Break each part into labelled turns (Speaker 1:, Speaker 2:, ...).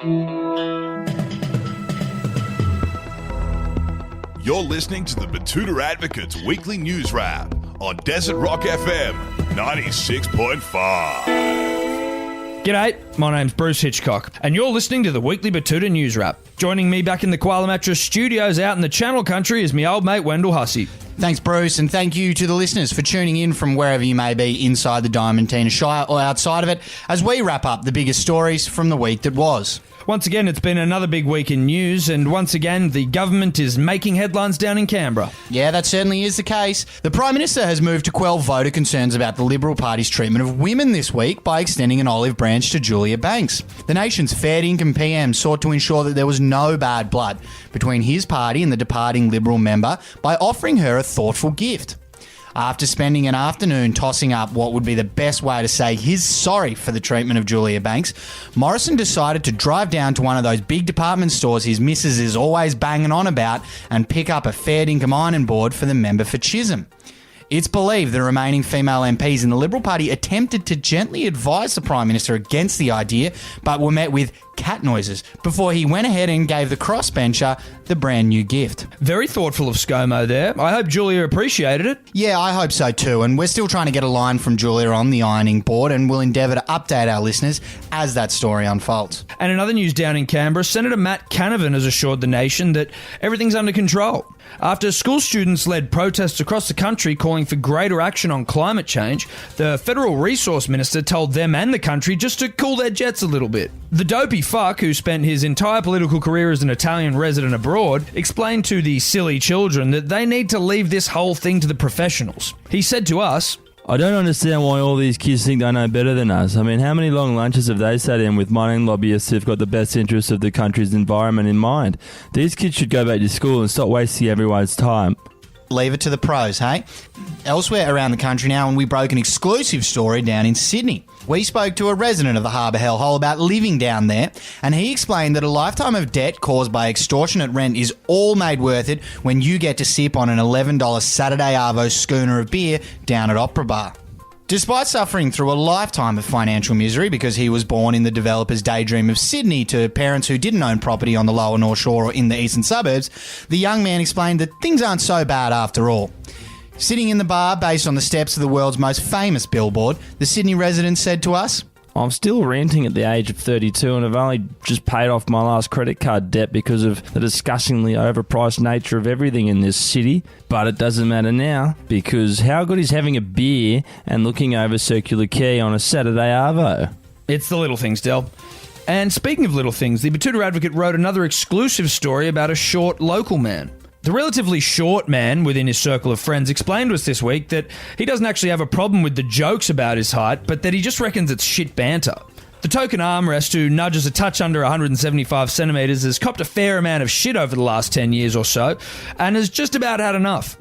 Speaker 1: You're listening to the Betoota Advocate's weekly news wrap on Desert Rock FM 96.5.
Speaker 2: G'day, my name's Bruce Hitchcock, and you're listening to the weekly Betoota News Wrap. Joining me back in the Koala Mattress studios out in the Channel Country is my old mate Wendell Hussey.
Speaker 3: Thanks, Bruce, and thank you to the listeners for tuning in from wherever you may be inside the Diamantina Shire or outside of it as we wrap up the biggest stories from the week that was.
Speaker 2: Once again, it's been another big week in news, and once again, the government is making headlines down in Canberra.
Speaker 3: Yeah, that certainly is the case. The Prime Minister has moved to quell voter concerns about the Liberal Party's treatment of women this week by extending an olive branch to Julia Banks. The nation's fair income PM sought to ensure that there was no bad blood between his party and the departing Liberal member by offering her a thoughtful gift. After spending an afternoon tossing up what would be the best way to say he's sorry for the treatment of Julia Banks, Morrison decided to drive down to one of those big department stores his missus is always banging on about and pick up a fair income ironing board for the member for Chisholm. It's believed the remaining female MPs in the Liberal Party attempted to gently advise the Prime Minister against the idea, but were met with cat noises before he went ahead and gave the crossbencher the brand new gift.
Speaker 2: Very thoughtful of Sco-Mo there. I hope Julia appreciated it.
Speaker 3: Yeah, I hope so too, and we're still trying to get a line from Julia on the ironing board, and we'll endeavour to update our listeners as that story unfolds.
Speaker 2: And in other news down in Canberra, Senator Matt Canavan has assured the nation that everything's under control. After school students led protests across the country calling for greater action on climate change, the Federal Resource Minister told them and the country just to cool their jets a little bit. The dopey fuck, who spent his entire political career as an Italian resident abroad, explained to the silly children that they need to leave this whole thing to the professionals. He said to us,
Speaker 4: I don't understand why all these kids think they know better than us. I mean, how many long lunches have they sat in with mining lobbyists who've got the best interests of the country's environment in mind? These kids should go back to school and stop wasting everyone's time.
Speaker 3: Leave it to the pros, hey? Elsewhere around the country now, and we broke an exclusive story down in Sydney. We spoke to a resident of the Harbour Hellhole about living down there, and he explained that a lifetime of debt caused by extortionate rent is all made worth it when you get to sip on an $11 Saturday Arvo schooner of beer down at Opera Bar. Despite suffering through a lifetime of financial misery because he was born in the developer's daydream of Sydney to parents who didn't own property on the lower North Shore or in the eastern suburbs, the young man explained that things aren't so bad after all. Sitting in the bar based on the steps of the world's most famous billboard, the Sydney resident said to us,
Speaker 4: I'm still renting at the age of 32 and I've only just paid off my last credit card debt because of the disgustingly overpriced nature of everything in this city. But it doesn't matter now because how good is having a beer and looking over Circular Quay on a Saturday Arvo?
Speaker 2: it's the little things, Del. And speaking of little things, the Betoota Advocate wrote another exclusive story about a short local man. The relatively short man within his circle of friends explained to us this week that he doesn't actually have a problem with the jokes about his height, but that he just reckons it's shit banter. The token armrest, who nudges a touch under 175 centimetres, has copped a fair amount of shit over the last 10 years or so, and has just about had enough.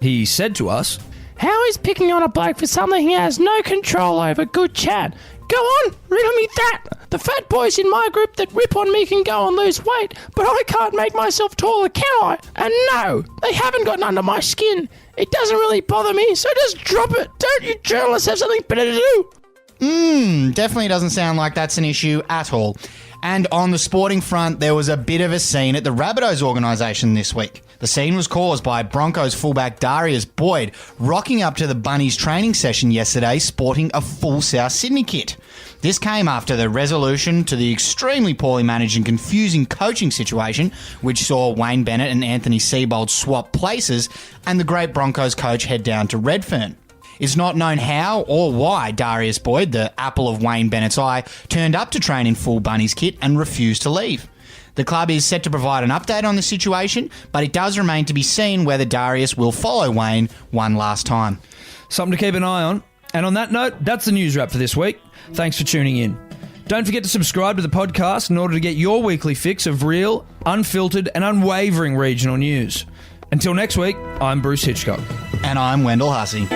Speaker 2: He said to us,
Speaker 5: "How is picking on a bloke for something he has no control over good chat? Go on, riddle me that. The fat boys in my group that rip on me can go and lose weight, but I can't make myself taller, can I? And no, they haven't gotten under my skin. It doesn't really bother me, so just drop it. Don't you journalists have something better to do?"
Speaker 3: Definitely doesn't sound like that's an issue at all. And on the sporting front, there was a bit of a scene at the Rabbitohs organisation this week. The scene was caused by Broncos fullback Darius Boyd rocking up to the Bunnies training session yesterday sporting a full South Sydney kit. This came after the resolution to the extremely poorly managed and confusing coaching situation, which saw Wayne Bennett and Anthony Seibold swap places and the great Broncos coach head down to Redfern. It's not known how or why Darius Boyd, the apple of Wayne Bennett's eye, turned up to train in full Bunnies kit and refused to leave. The club is set to provide an update on the situation, but it does remain to be seen whether Darius will follow Wayne one last time.
Speaker 2: something to keep an eye on. And on that note, that's the news wrap for this week. Thanks for tuning in. Don't forget to subscribe to the podcast in order to get your weekly fix of real, unfiltered and unwavering regional news. Until next week, I'm Bruce Hitchcock.
Speaker 3: And I'm Wendell Hussey.